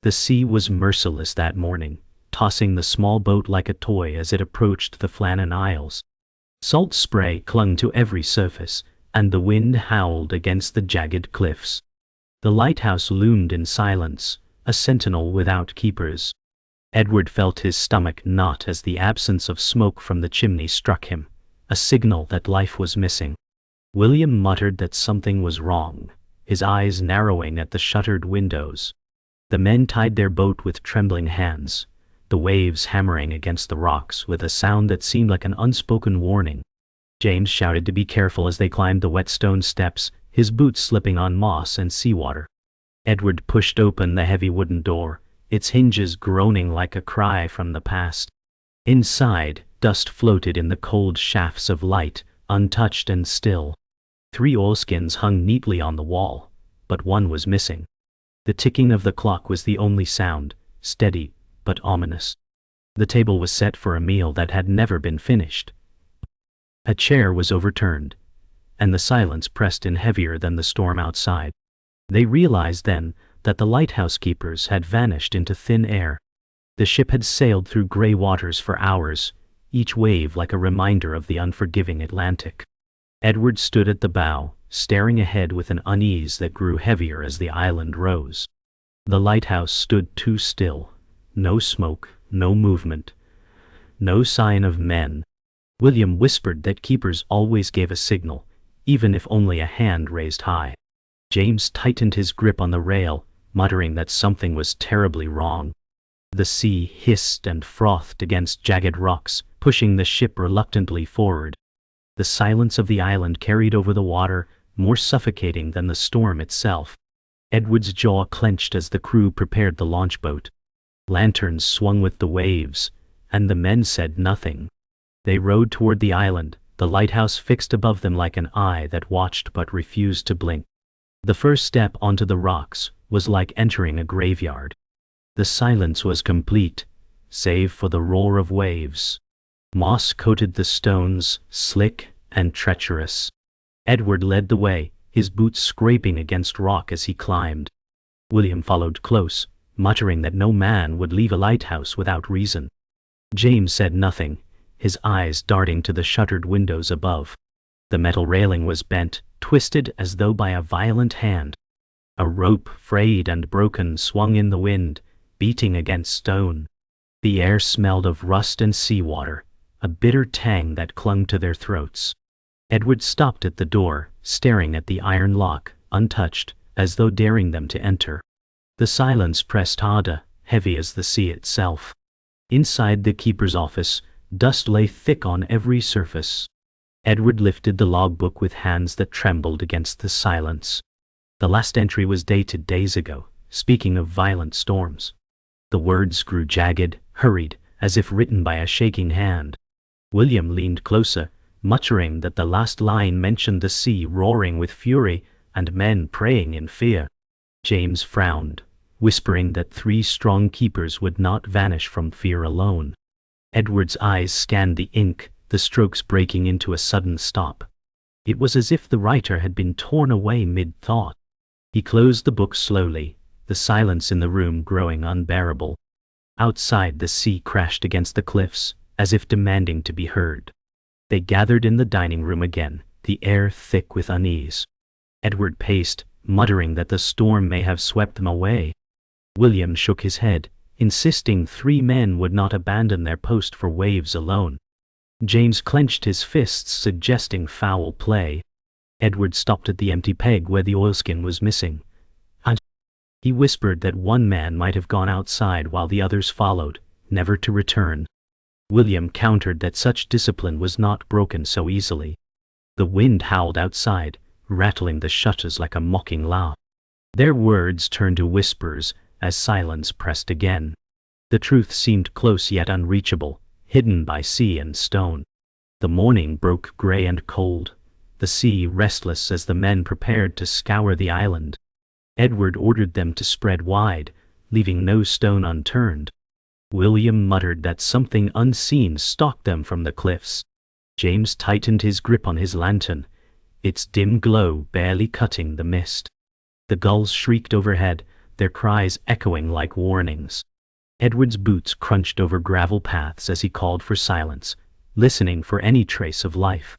The sea was merciless that morning, tossing the small boat like a toy as it approached the Flannan Isles. Salt spray clung to every surface, and the wind howled against the jagged cliffs. The lighthouse loomed in silence, a sentinel without keepers. Edward felt his stomach knot as the absence of smoke from the chimney struck him, a signal that life was missing. William muttered that something was wrong, his eyes narrowing at the shuttered windows. The men tied their boat with trembling hands, the waves hammering against the rocks with a sound that seemed like an unspoken warning. James shouted to be careful as they climbed the wet stone steps, his boots slipping on moss and seawater. Edward pushed open the heavy wooden door, its hinges groaning like a cry from the past. Inside, dust floated in the cold shafts of light, untouched and still. 3 oilskins hung neatly on the wall, but one was missing. The ticking of the clock was the only sound, steady but ominous. The table was set for a meal that had never been finished. A chair was overturned, and the silence pressed in heavier than the storm outside. They realized then that the lighthouse keepers had vanished into thin air. The ship had sailed through gray waters for hours, each wave like a reminder of the unforgiving Atlantic. Edward stood at the bow, staring ahead with an unease that grew heavier as the island rose. The lighthouse stood too still. No smoke, no movement, no sign of men. William whispered that keepers always gave a signal, even if only a hand raised high. James tightened his grip on the rail, muttering that something was terribly wrong. The sea hissed and frothed against jagged rocks, pushing the ship reluctantly forward. The silence of the island carried over the water, more suffocating than the storm itself. Edward's jaw clenched as the crew prepared the launch boat. Lanterns swung with the waves, and the men said nothing. They rowed toward the island, the lighthouse fixed above them like an eye that watched but refused to blink. The first step onto the rocks was like entering a graveyard. The silence was complete, save for the roar of waves. Moss coated the stones, slick and treacherous. Edward led the way, his boots scraping against rock as he climbed. William followed close, muttering that no man would leave a lighthouse without reason. James said nothing, his eyes darting to the shuttered windows above. The metal railing was bent, twisted as though by a violent hand. A rope, frayed and broken, swung in the wind, beating against stone. The air smelled of rust and seawater, a bitter tang that clung to their throats. Edward stopped at the door, staring at the iron lock, untouched, as though daring them to enter. The silence pressed harder, heavy as the sea itself. Inside the keeper's office, dust lay thick on every surface. Edward lifted the logbook with hands that trembled against the silence. The last entry was dated days ago, speaking of violent storms. The words grew jagged, hurried, as if written by a shaking hand. William leaned closer, muttering that the last line mentioned the sea roaring with fury and men praying in fear. James frowned, whispering that 3 strong keepers would not vanish from fear alone. Edward's eyes scanned the ink, the strokes breaking into a sudden stop. It was as if the writer had been torn away mid-thought. He closed the book slowly, the silence in the room growing unbearable. Outside, the sea crashed against the cliffs, as if demanding to be heard. They gathered in the dining room again, the air thick with unease. Edward paced, muttering that the storm may have swept them away. William shook his head, insisting 3 men would not abandon their post for waves alone. James clenched his fists, suggesting foul play. Edward stopped at the empty peg where the oilskin was missing. He whispered that 1 man might have gone outside while the others followed, never to return. William countered that such discipline was not broken so easily. The wind howled outside, rattling the shutters like a mocking laugh. Their words turned to whispers as silence pressed again. The truth seemed close yet unreachable, hidden by sea and stone. The morning broke gray and cold, the sea restless as the men prepared to scour the island. Edward ordered them to spread wide, leaving no stone unturned. William muttered that something unseen stalked them from the cliffs. James tightened his grip on his lantern, its dim glow barely cutting the mist. The gulls shrieked overhead, their cries echoing like warnings. Edward's boots crunched over gravel paths as he called for silence, listening for any trace of life.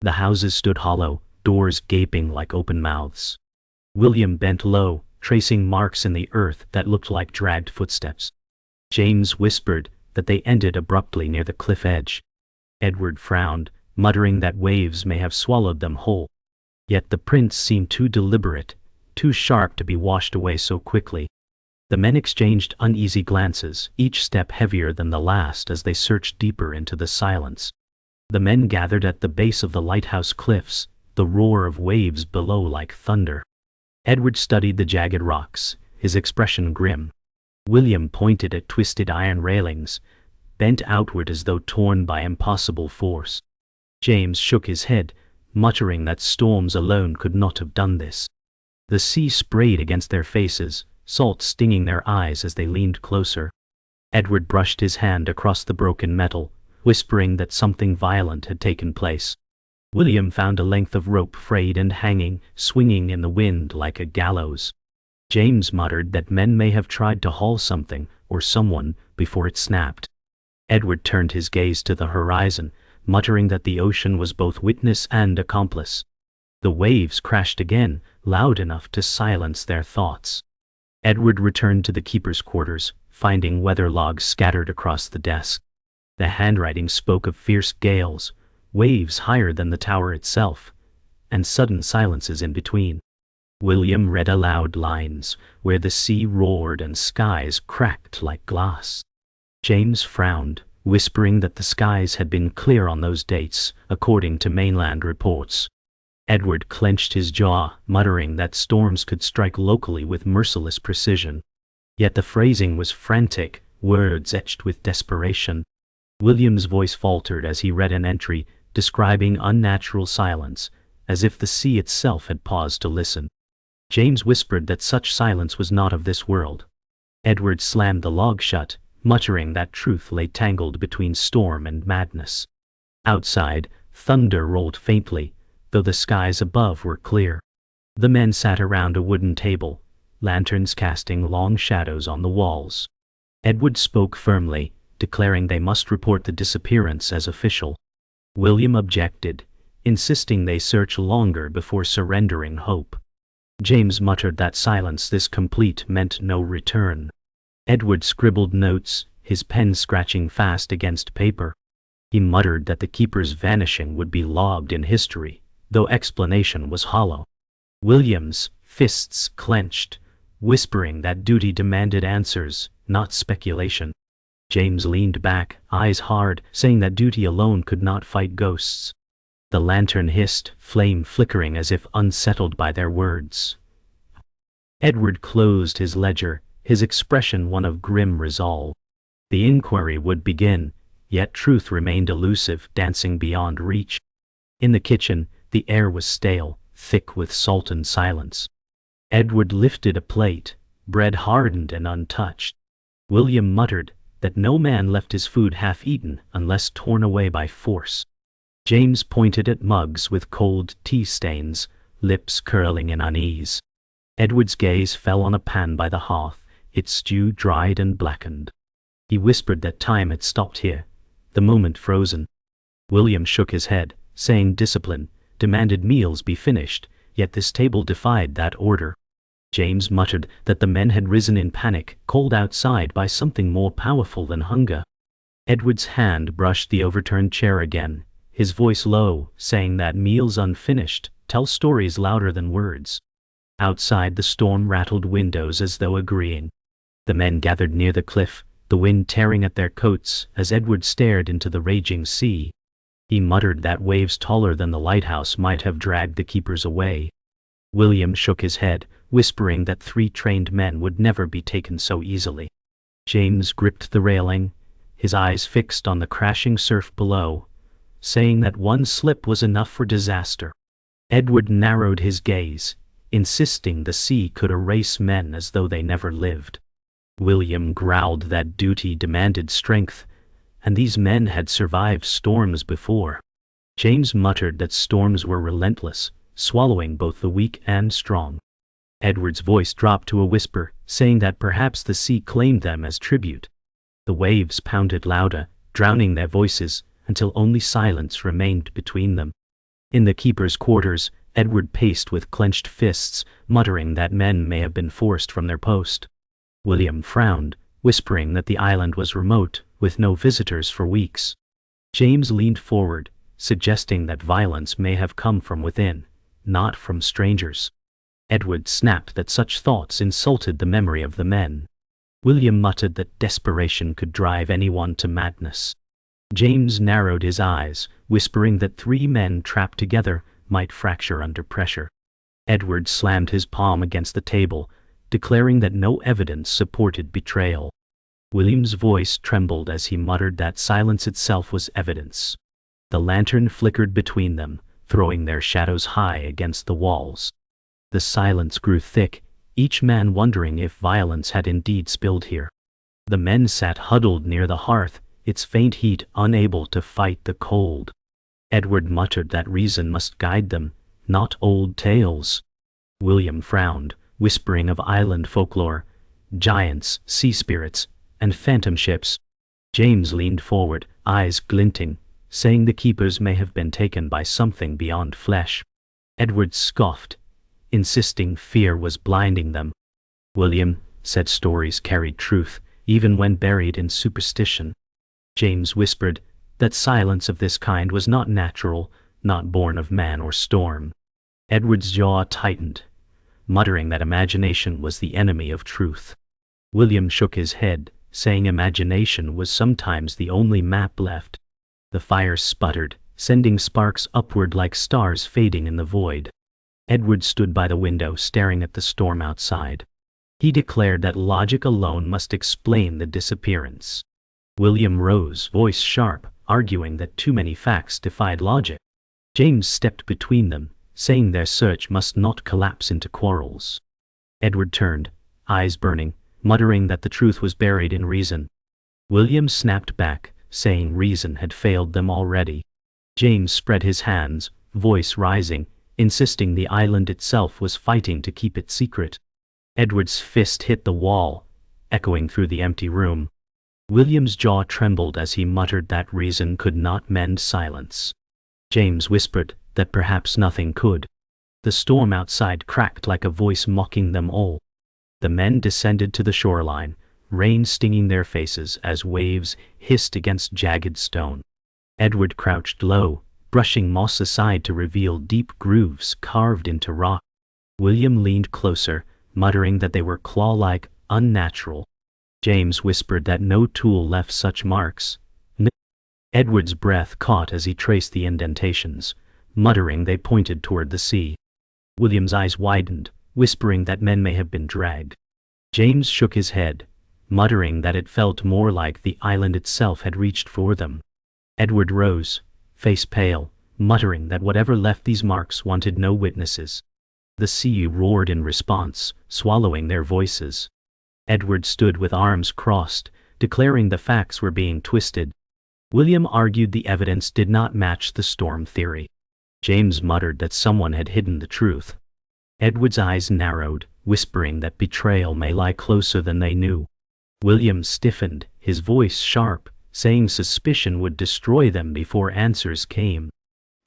The houses stood hollow, doors gaping like open mouths. William bent low, tracing marks in the earth that looked like dragged footsteps. James whispered that they ended abruptly near the cliff edge. Edward frowned, muttering that waves may have swallowed them whole. Yet the prints seemed too deliberate, too sharp to be washed away so quickly. The men exchanged uneasy glances, each step heavier than the last as they searched deeper into the silence. The men gathered at the base of the lighthouse cliffs, the roar of waves below like thunder. Edward studied the jagged rocks, his expression grim. William pointed at twisted iron railings, bent outward as though torn by impossible force. James shook his head, muttering that storms alone could not have done this. The sea sprayed against their faces, salt stinging their eyes as they leaned closer. Edward brushed his hand across the broken metal, whispering that something violent had taken place. William found a length of rope frayed and hanging, swinging in the wind like a gallows. James muttered that men may have tried to haul something, or someone, before it snapped. Edward turned his gaze to the horizon, muttering that the ocean was both witness and accomplice. The waves crashed again, loud enough to silence their thoughts. Edward returned to the keeper's quarters, finding weather logs scattered across the desk. The handwriting spoke of fierce gales, waves higher than the tower itself, and sudden silences in between. William read aloud lines where the sea roared and skies cracked like glass. James frowned, whispering that the skies had been clear on those dates, according to mainland reports. Edward clenched his jaw, muttering that storms could strike locally with merciless precision. Yet the phrasing was frantic, words etched with desperation. William's voice faltered as he read an entry describing unnatural silence, as if the sea itself had paused to listen. James whispered that such silence was not of this world. Edward slammed the log shut, muttering that truth lay tangled between storm and madness. Outside, thunder rolled faintly, though the skies above were clear. The men sat around a wooden table, lanterns casting long shadows on the walls. Edward spoke firmly, declaring they must report the disappearance as official. William objected, insisting they search longer before surrendering hope. James muttered that silence this complete meant no return. Edward scribbled notes, his pen scratching fast against paper. He muttered that the keeper's vanishing would be logged in history, though explanation was hollow. William's fists clenched, whispering that duty demanded answers, not speculation. James leaned back, eyes hard, saying that duty alone could not fight ghosts. The lantern hissed, flame flickering as if unsettled by their words. Edward closed his ledger, his expression one of grim resolve. The inquiry would begin, yet truth remained elusive, dancing beyond reach. In the kitchen, the air was stale, thick with salt and silence. Edward lifted a plate, bread hardened and untouched. William muttered that no man left his food half-eaten unless torn away by force. James pointed at mugs with cold tea stains, lips curling in unease. Edward's gaze fell on a pan by the hearth, its stew dried and blackened. He whispered that time had stopped here, the moment frozen. William shook his head, saying discipline demanded meals be finished, yet this table defied that order. James muttered that the men had risen in panic, called outside by something more powerful than hunger. Edward's hand brushed the overturned chair again, his voice low, saying that meals unfinished tell stories louder than words. Outside the storm rattled windows as though agreeing. The men gathered near the cliff, the wind tearing at their coats as Edward stared into the raging sea. He muttered that waves taller than the lighthouse might have dragged the keepers away. William shook his head, whispering that 3 trained men would never be taken so easily. James gripped the railing, his eyes fixed on the crashing surf below, saying that one slip was enough for disaster. Edward narrowed his gaze, insisting the sea could erase men as though they never lived. William growled that duty demanded strength, and these men had survived storms before. James muttered that storms were relentless, swallowing both the weak and strong. Edward's voice dropped to a whisper, saying that perhaps the sea claimed them as tribute. The waves pounded louder, drowning their voices, until only silence remained between them. In the keeper's quarters, Edward paced with clenched fists, muttering that men may have been forced from their post. William frowned, whispering that the island was remote, with no visitors for weeks. James leaned forward, suggesting that violence may have come from within, not from strangers. Edward snapped that such thoughts insulted the memory of the men. William muttered that desperation could drive anyone to madness. James narrowed his eyes, whispering that 3 men trapped together might fracture under pressure. Edward slammed his palm against the table, declaring that no evidence supported betrayal. William's voice trembled as he muttered that silence itself was evidence. The lantern flickered between them, throwing their shadows high against the walls. The silence grew thick, each man wondering if violence had indeed spilled here. The men sat huddled near the hearth, its faint heat unable to fight the cold. Edward muttered that reason must guide them, not old tales. William frowned, whispering of island folklore, giants, sea spirits, and phantom ships. James leaned forward, eyes glinting, saying the keepers may have been taken by something beyond flesh. Edward scoffed, insisting fear was blinding them. William said stories carried truth, even when buried in superstition. James whispered that silence of this kind was not natural, not born of man or storm. Edward's jaw tightened, muttering that imagination was the enemy of truth. William shook his head, saying imagination was sometimes the only map left. The fire sputtered, sending sparks upward like stars fading in the void. Edward stood by the window staring at the storm outside. He declared that logic alone must explain the disappearance. William rose, voice sharp, arguing that too many facts defied logic. James stepped between them, saying their search must not collapse into quarrels. Edward turned, eyes burning, muttering that the truth was buried in reason. William snapped back, saying reason had failed them already. James spread his hands, voice rising, insisting the island itself was fighting to keep it secret. Edward's fist hit the wall, echoing through the empty room. William's jaw trembled as he muttered that reason could not mend silence. James whispered that perhaps nothing could. The storm outside cracked like a voice mocking them all. The men descended to the shoreline, rain stinging their faces as waves hissed against jagged stone. Edward crouched low, brushing moss aside to reveal deep grooves carved into rock. William leaned closer, muttering that they were claw-like, unnatural. James whispered that no tool left such marks. Edward's breath caught as he traced the indentations, muttering they pointed toward the sea. William's eyes widened, whispering that men may have been dragged. James shook his head, muttering that it felt more like the island itself had reached for them. Edward rose, face pale, muttering that whatever left these marks wanted no witnesses. The sea roared in response, swallowing their voices. Edward stood with arms crossed, declaring the facts were being twisted. William argued the evidence did not match the storm theory. James muttered that someone had hidden the truth. Edward's eyes narrowed, whispering that betrayal may lie closer than they knew. William stiffened, his voice sharp, saying suspicion would destroy them before answers came.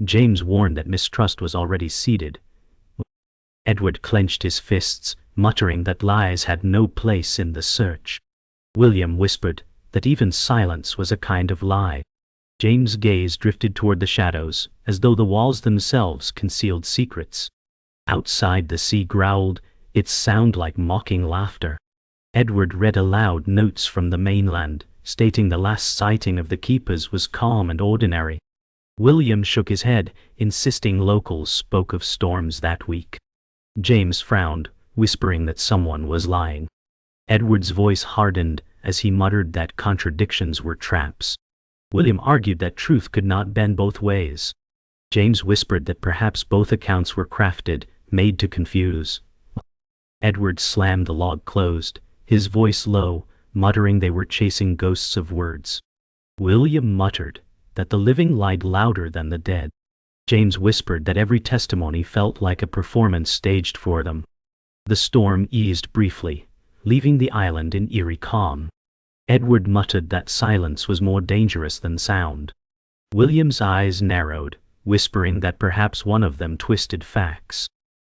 James warned that mistrust was already seeded. Edward clenched his fists, muttering that lies had no place in the search. William whispered that even silence was a kind of lie. James' gaze drifted toward the shadows, as though the walls themselves concealed secrets. Outside the sea growled, its sound like mocking laughter. Edward read aloud notes from the mainland, stating the last sighting of the keepers was calm and ordinary. William shook his head, insisting locals spoke of storms that week. James frowned, whispering that someone was lying. Edward's voice hardened as he muttered that contradictions were traps. William argued that truth could not bend both ways. James whispered that perhaps both accounts were crafted, made to confuse. Edward slammed the log closed, his voice low, muttering they were chasing ghosts of words. William muttered that the living lied louder than the dead. James whispered that every testimony felt like a performance staged for them. The storm eased briefly, leaving the island in eerie calm. Edward muttered that silence was more dangerous than sound. William's eyes narrowed, whispering that perhaps one of them twisted facts.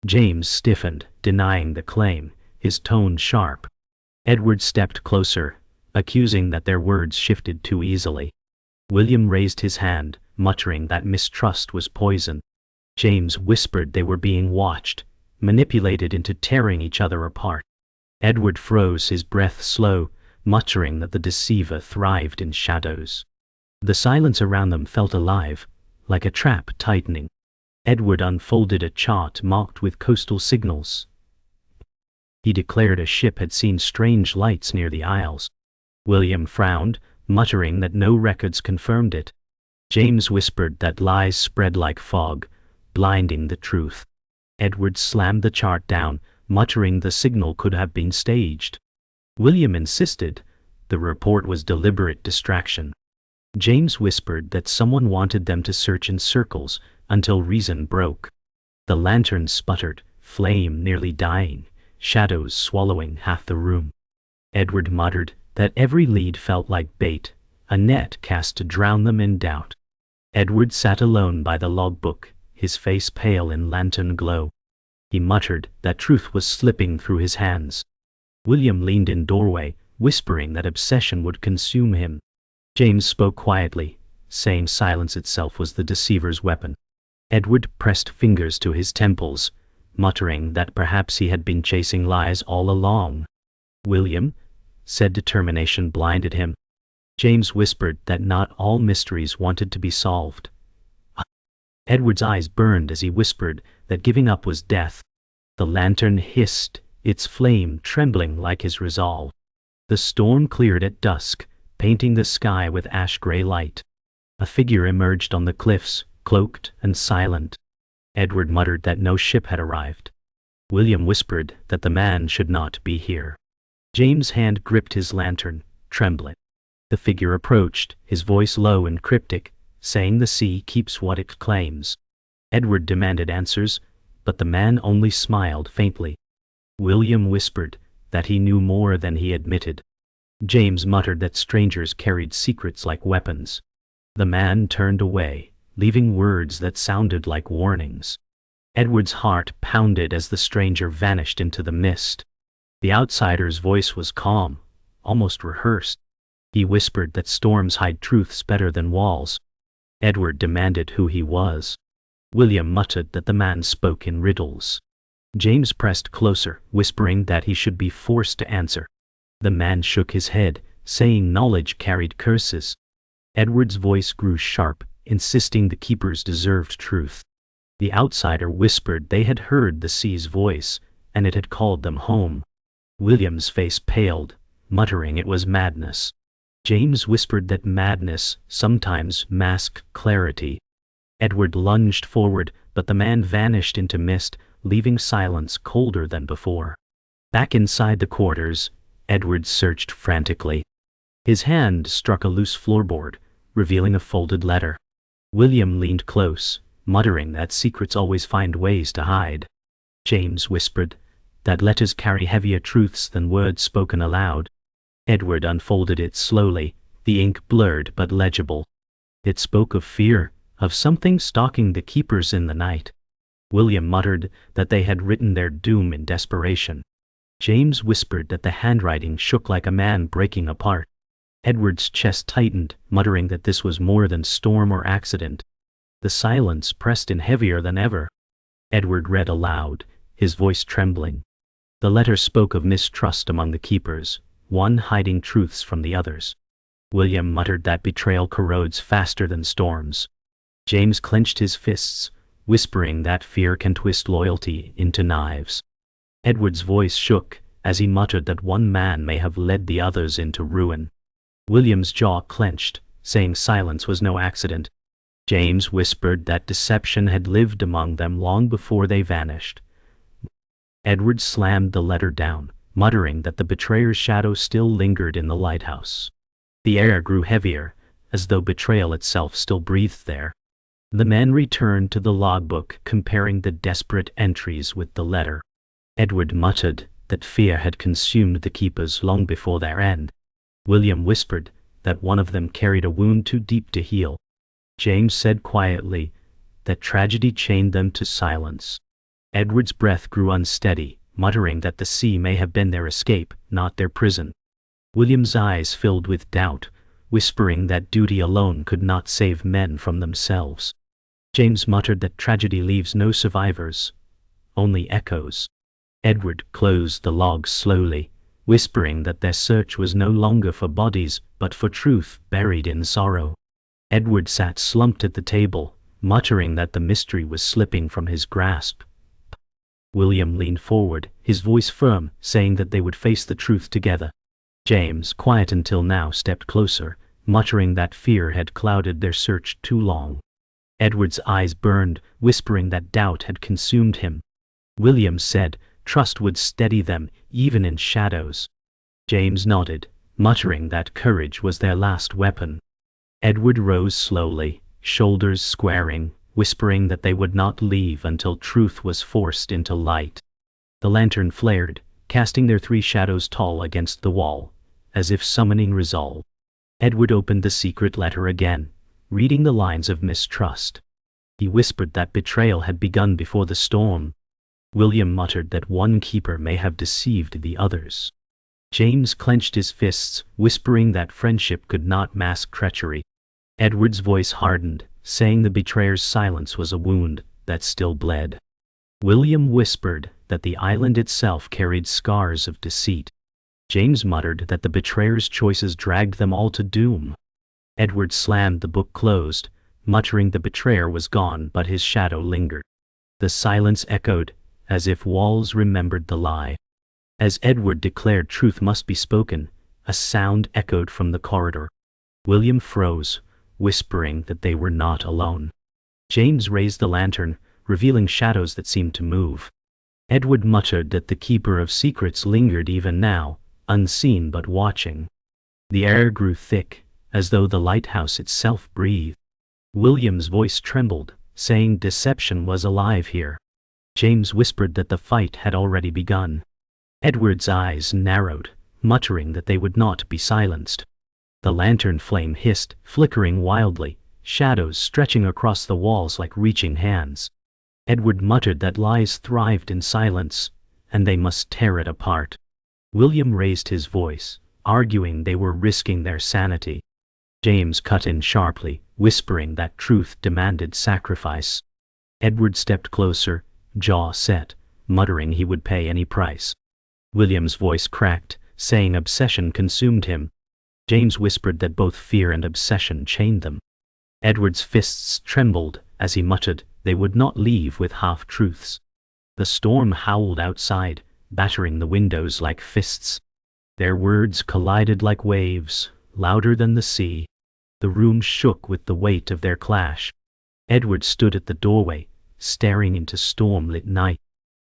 James stiffened, denying the claim, his tone sharp. Edward stepped closer, accusing that their words shifted too easily. William raised his hand, muttering that mistrust was poison. James whispered they were being watched, manipulated into tearing each other apart. Edward froze, his breath slow, muttering that the deceiver thrived in shadows. The silence around them felt alive, like a trap tightening. Edward unfolded a chart marked with coastal signals. He declared a ship had seen strange lights near the Isles. William frowned, muttering that no records confirmed it. James whispered that lies spread like fog, blinding the truth. Edward slammed the chart down, muttering the signal could have been staged. William insisted the report was deliberate distraction. James whispered that someone wanted them to search in circles until reason broke. The lantern sputtered, flame nearly dying, shadows swallowing half the room. Edward muttered that every lead felt like bait, a net cast to drown them in doubt. Edward sat alone by the logbook, his face pale in lantern glow. He muttered that truth was slipping through his hands. William leaned in doorway, whispering that obsession would consume him. James spoke quietly, saying silence itself was the deceiver's weapon. Edward pressed fingers to his temples, muttering that perhaps he had been chasing lies all along. William said determination blinded him. James whispered that not all mysteries wanted to be solved. Edward's eyes burned as he whispered that giving up was death. The lantern hissed, its flame trembling like his resolve. The storm cleared at dusk, painting the sky with ash-gray light. A figure emerged on the cliffs, cloaked and silent. Edward muttered that no ship had arrived. William whispered that the man should not be here. James' hand gripped his lantern, trembling. The figure approached, his voice low and cryptic, saying the sea keeps what it claims. Edward demanded answers, but the man only smiled faintly. William whispered that he knew more than he admitted. James muttered that strangers carried secrets like weapons. The man turned away, leaving words that sounded like warnings. Edward's heart pounded as the stranger vanished into the mist. The outsider's voice was calm, almost rehearsed. He whispered that storms hide truths better than walls. Edward demanded who he was. William muttered that the man spoke in riddles. James pressed closer, whispering that he should be forced to answer. The man shook his head, saying knowledge carried curses. Edward's voice grew sharp, insisting the keepers deserved truth. The outsider whispered they had heard the sea's voice, and it had called them home. William's face paled, muttering it was madness. James whispered that madness sometimes masked clarity. Edward lunged forward, but the man vanished into mist, leaving silence colder than before. Back inside the quarters, Edward searched frantically. His hand struck a loose floorboard, revealing a folded letter. William leaned close, muttering that secrets always find ways to hide. James whispered that letters carry heavier truths than words spoken aloud. Edward unfolded it slowly, the ink blurred but legible. It spoke of fear, of something stalking the keepers in the night. William muttered that they had written their doom in desperation. James whispered that the handwriting shook like a man breaking apart. Edward's chest tightened, muttering that this was more than storm or accident. The silence pressed in heavier than ever. Edward read aloud, his voice trembling. The letter spoke of mistrust among the keepers, one hiding truths from the others. William muttered that betrayal corrodes faster than storms. James clenched his fists, whispering that fear can twist loyalty into knives. Edward's voice shook as he muttered that one man may have led the others into ruin. William's jaw clenched, saying silence was no accident. James whispered that deception had lived among them long before they vanished. Edward slammed the letter down, muttering that the betrayer's shadow still lingered in the lighthouse. The air grew heavier, as though betrayal itself still breathed there. The men returned to the logbook, comparing the desperate entries with the letter. Edward muttered that fear had consumed the keepers long before their end. William whispered that one of them carried a wound too deep to heal. James said quietly that tragedy chained them to silence. Edward's breath grew unsteady, muttering that the sea may have been their escape, not their prison. William's eyes filled with doubt, whispering that duty alone could not save men from themselves. James muttered that tragedy leaves no survivors, only echoes. Edward closed the log slowly, whispering that their search was no longer for bodies, but for truth buried in sorrow. Edward sat slumped at the table, muttering that the mystery was slipping from his grasp. William leaned forward, his voice firm, saying that they would face the truth together. James, quiet until now, stepped closer, muttering that fear had clouded their search too long. Edward's eyes burned, whispering that doubt had consumed him. William said trust would steady them, even in shadows. James nodded, muttering that courage was their last weapon. Edward rose slowly, shoulders squaring, whispering that they would not leave until truth was forced into light. The lantern flared, casting their three shadows tall against the wall, as if summoning resolve. Edward opened the secret letter again, reading the lines of mistrust. He whispered that betrayal had begun before the storm. William muttered that one keeper may have deceived the others. James clenched his fists, whispering that friendship could not mask treachery. Edward's voice hardened, saying the betrayer's silence was a wound that still bled. William whispered that the island itself carried scars of deceit. James muttered that the betrayer's choices dragged them all to doom. Edward slammed the book closed, muttering the betrayer was gone, but his shadow lingered. The silence echoed, as if walls remembered the lie. As Edward declared truth must be spoken, a sound echoed from the corridor. William froze, whispering that they were not alone. James raised the lantern, revealing shadows that seemed to move. Edward muttered that the keeper of secrets lingered even now, unseen but watching. The air grew thick, as though the lighthouse itself breathed. William's voice trembled, saying deception was alive here. James whispered that the fight had already begun. Edward's eyes narrowed, muttering that they would not be silenced. The lantern flame hissed, flickering wildly, shadows stretching across the walls like reaching hands. Edward muttered that lies thrived in silence, and they must tear it apart. William raised his voice, arguing they were risking their sanity. James cut in sharply, whispering that truth demanded sacrifice. Edward stepped closer, jaw set, muttering he would pay any price. William's voice cracked, saying obsession consumed him. James whispered that both fear and obsession chained them. Edward's fists trembled as he muttered they would not leave with half-truths. The storm howled outside, battering the windows like fists. Their words collided like waves, louder than the sea. The room shook with the weight of their clash. Edward stood at the doorway, staring into storm-lit night.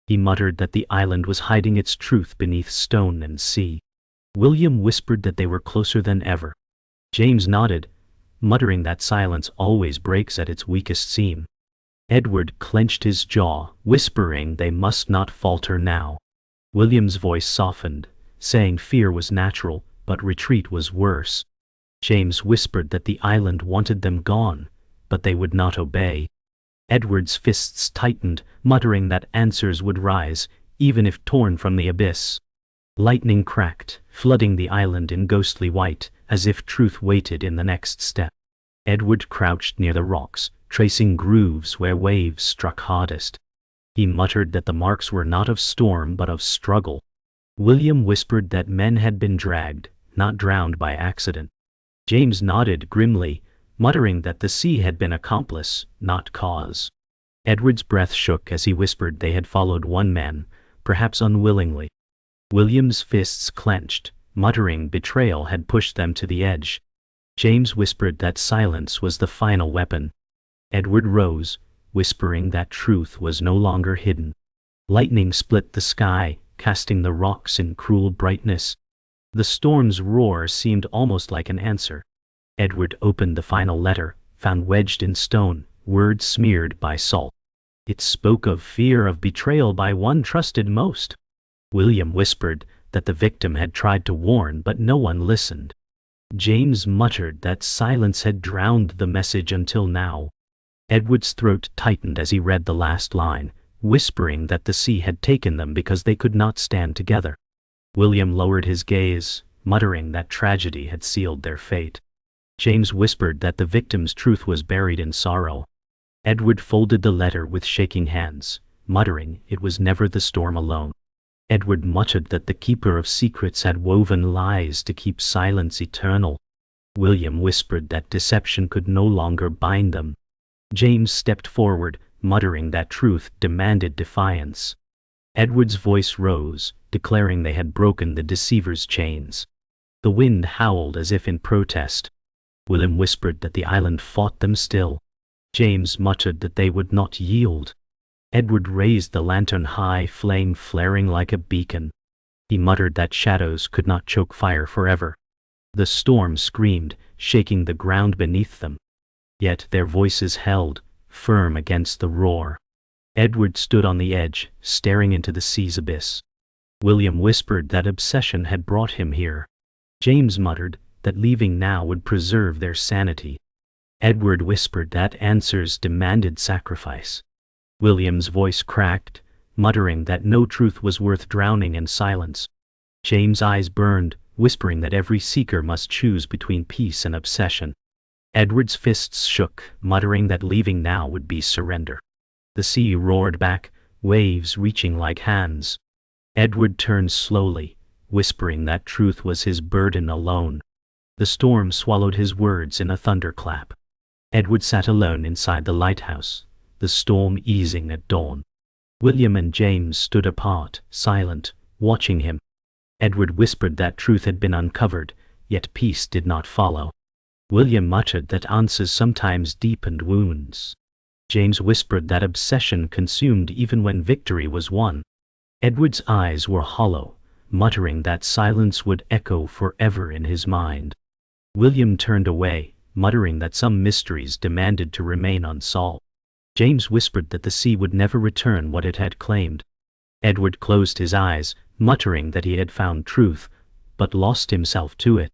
He muttered that the island was hiding its truth beneath stone and sea. William whispered that they were closer than ever. James nodded, muttering that silence always breaks at its weakest seam. Edward clenched his jaw, whispering they must not falter now. William's voice softened, saying fear was natural, but retreat was worse. James whispered that the island wanted them gone, but they would not obey. Edward's fists tightened, muttering that answers would rise, even if torn from the abyss. Lightning cracked, flooding the island in ghostly white, as if truth waited in the next step. Edward crouched near the rocks, tracing grooves where waves struck hardest. He muttered that the marks were not of storm but of struggle. William whispered that men had been dragged, not drowned by accident. James nodded grimly, muttering that the sea had been accomplice, not cause. Edward's breath shook as he whispered they had followed one man, perhaps unwillingly. William's fists clenched, muttering betrayal had pushed them to the edge. James whispered that silence was the final weapon. Edward rose, whispering that truth was no longer hidden. Lightning split the sky, casting the rocks in cruel brightness. The storm's roar seemed almost like an answer. Edward opened the final letter, found wedged in stone, words smeared by salt. It spoke of fear of betrayal by one trusted most. William whispered that the victim had tried to warn, but no one listened. James muttered that silence had drowned the message until now. Edward's throat tightened as he read the last line, whispering that the sea had taken them because they could not stand together. William lowered his gaze, muttering that tragedy had sealed their fate. James whispered that the victim's truth was buried in sorrow. Edward folded the letter with shaking hands, muttering it was never the storm alone. Edward muttered that the keeper of secrets had woven lies to keep silence eternal. William whispered that deception could no longer bind them. James stepped forward, muttering that truth demanded defiance. Edward's voice rose, declaring they had broken the deceiver's chains. The wind howled as if in protest. William whispered that the island fought them still. James muttered that they would not yield. Edward raised the lantern high, flame flaring like a beacon. He muttered that shadows could not choke fire forever. The storm screamed, shaking the ground beneath them. Yet their voices held, firm against the roar. Edward stood on the edge, staring into the sea's abyss. William whispered that obsession had brought him here. James muttered that leaving now would preserve their sanity. Edward whispered that answers demanded sacrifice. William's voice cracked, muttering that no truth was worth drowning in silence. James' eyes burned, whispering that every seeker must choose between peace and obsession. Edward's fists shook, muttering that leaving now would be surrender. The sea roared back, waves reaching like hands. Edward turned slowly, whispering that truth was his burden alone. The storm swallowed his words in a thunderclap. Edward sat alone inside the lighthouse, the storm easing at dawn. William and James stood apart, silent, watching him. Edward whispered that truth had been uncovered, yet peace did not follow. William muttered that answers sometimes deepened wounds. James whispered that obsession consumed even when victory was won. Edward's eyes were hollow, muttering that silence would echo forever in his mind. William turned away, muttering that some mysteries demanded to remain unsolved. James whispered that the sea would never return what it had claimed. Edward closed his eyes, muttering that he had found truth, but lost himself to it.